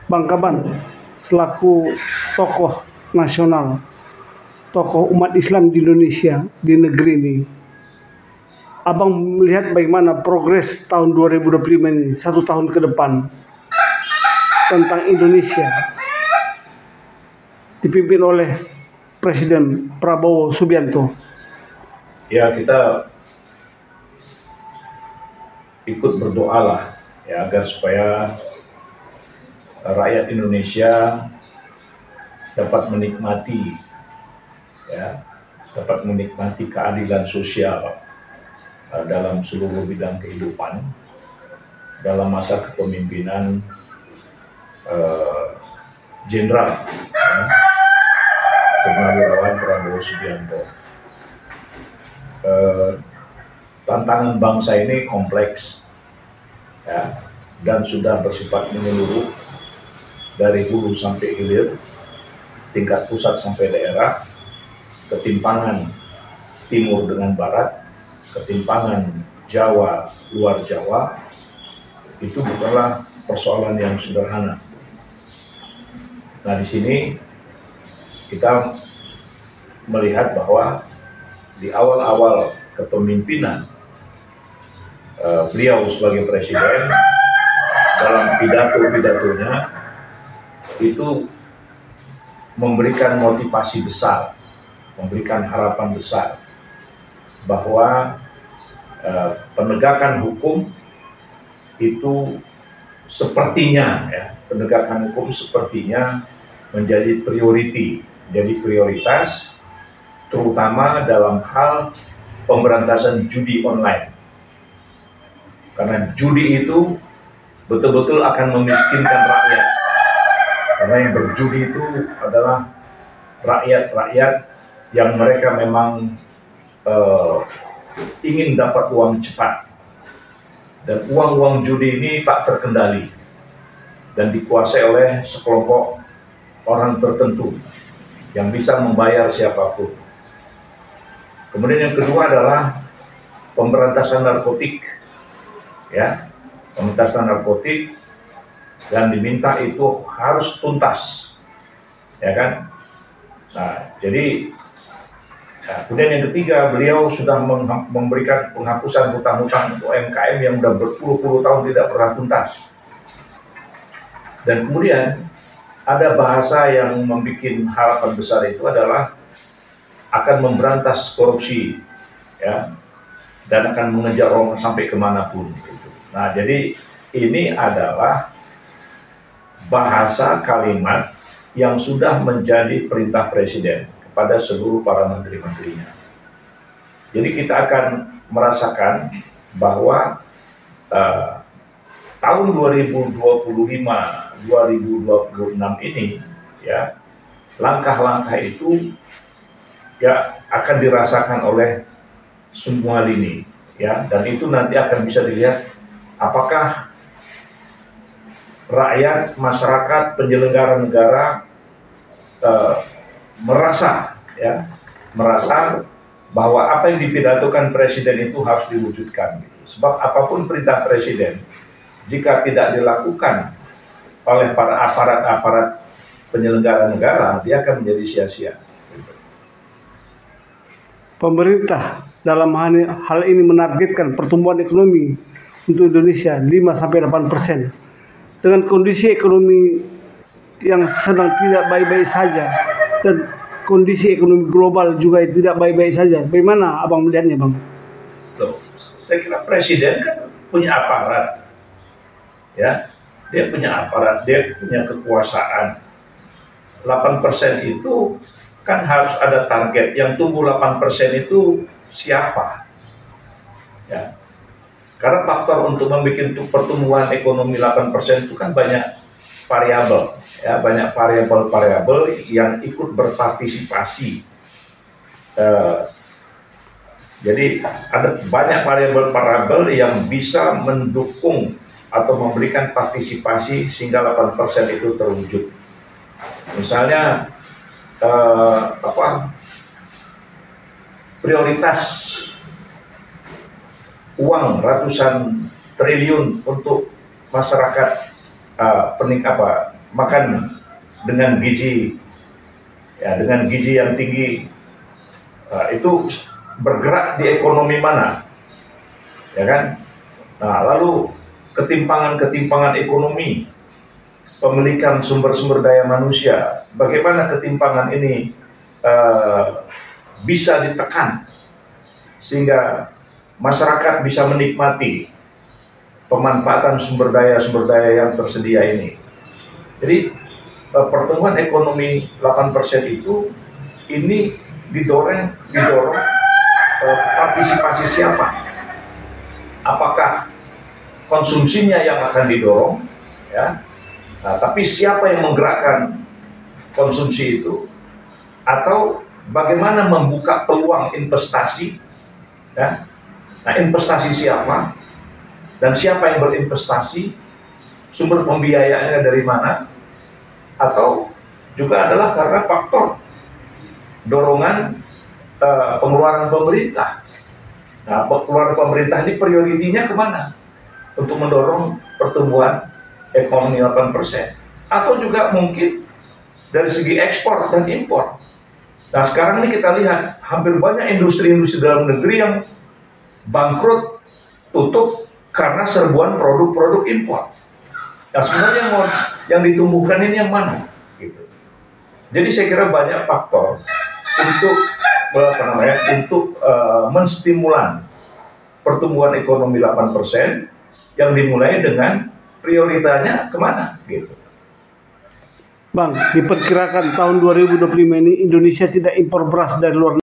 Bang Kaban, selaku tokoh nasional, tokoh umat Islam di Indonesia, di negeri ini, Abang melihat bagaimana progres tahun 2025 ini, 1 tahun ke depan, tentang Indonesia, dipimpin oleh Presiden Prabowo Subianto. Ya, kita ikut berdoalah ya agar supaya rakyat Indonesia dapat menikmati keadilan sosial dalam seluruh bidang kehidupan dalam masa kepemimpinan Jenderal Purnawirawan Prabowo Subianto. Tantangan bangsa ini kompleks ya, dan sudah bersifat menyeluruh dari hulu sampai hilir, tingkat pusat sampai daerah, ketimpangan timur dengan barat, ketimpangan Jawa luar Jawa, itu bukanlah persoalan yang sederhana. Nah, di sini kita melihat bahwa di awal-awal kepemimpinan beliau sebagai presiden, dalam pidato-pidatonya itu memberikan motivasi besar, memberikan harapan besar bahwa penegakan hukum itu sepertinya penegakan hukum sepertinya menjadi prioritas, terutama dalam hal pemberantasan judi online. Karena judi itu betul-betul akan memiskinkan rakyat. Karena yang berjudi itu adalah rakyat-rakyat yang mereka memang ingin dapat uang cepat. Dan uang-uang judi ini tak terkendali dan dikuasai oleh sekelompok orang tertentu yang bisa membayar siapapun. Kemudian yang kedua adalah pemberantasan narkotik. Pemberantasan narkotik, dan diminta itu harus tuntas, ya kan? Nah, jadi kemudian yang ketiga, beliau sudah memberikan penghapusan hutang-hutang untuk UMKM yang sudah berpuluh-puluh tahun tidak pernah tuntas. Dan kemudian ada bahasa yang membuat harapan besar itu adalah akan memberantas korupsi, ya, dan akan mengejar orang sampai kemanapun. Nah, jadi ini adalah bahasa kalimat yang sudah menjadi perintah presiden kepada seluruh para menteri-menterinya. Jadi kita akan merasakan bahwa tahun 2025-2026 ini, ya, langkah-langkah itu ya akan dirasakan oleh semua lini, ya, dan itu nanti akan bisa dilihat apakah rakyat, masyarakat, penyelenggara negara merasa bahwa apa yang dipidatokan presiden itu harus diwujudkan. Sebab apapun perintah presiden, jika tidak dilakukan oleh para aparat-aparat penyelenggara negara, dia akan menjadi sia-sia. Pemerintah dalam hal ini menargetkan pertumbuhan ekonomi untuk Indonesia 5-8%. Dengan kondisi ekonomi yang sedang tidak baik-baik saja dan kondisi ekonomi global juga tidak baik-baik saja, bagaimana Abang melihatnya, Bang? Saya kira presiden kan punya aparat, ya, dia punya aparat, dia punya kekuasaan. 8% itu kan harus ada target. Yang tumbuh 8% itu siapa? Ya. Karena faktor untuk membuat pertumbuhan ekonomi 8% itu kan banyak variabel, ya, banyak variabel yang ikut berpartisipasi. Jadi ada banyak variabel yang bisa mendukung atau memberikan partisipasi sehingga 8% itu terwujud. Misalnya prioritas uang ratusan triliun untuk masyarakat makan dengan gizi, ya dengan gizi yang tinggi, itu bergerak di ekonomi mana, ya kan? Nah, lalu ketimpangan ekonomi, pemilikan sumber-sumber daya manusia, bagaimana ketimpangan ini bisa ditekan sehingga masyarakat bisa menikmati pemanfaatan sumber daya yang tersedia ini. Jadi pertumbuhan ekonomi 8% itu ini didorong partisipasi siapa? Apakah konsumsinya yang akan didorong, ya? Nah, tapi siapa yang menggerakkan konsumsi itu? Atau bagaimana membuka peluang investasi, ya? Nah, investasi siapa dan siapa yang berinvestasi, sumber pembiayaannya dari mana, atau juga adalah karena faktor dorongan pengeluaran pemerintah. Nah, pengeluaran pemerintah ini prioritinya kemana untuk mendorong pertumbuhan ekonomi 8%, atau juga mungkin dari segi ekspor dan impor. Nah, sekarang ini kita lihat hampir banyak industri-industri dalam negeri yang bangkrut, tutup karena serbuan produk-produk impor. Nah, sebenarnya yang ditumbuhkan ini yang mana? Gitu. Jadi saya kira banyak faktor untuk menstimulan pertumbuhan ekonomi 8% yang dimulai dengan prioritasnya kemana? Gitu. Bang, diperkirakan tahun 2025 ini Indonesia tidak impor beras dari luar negeri.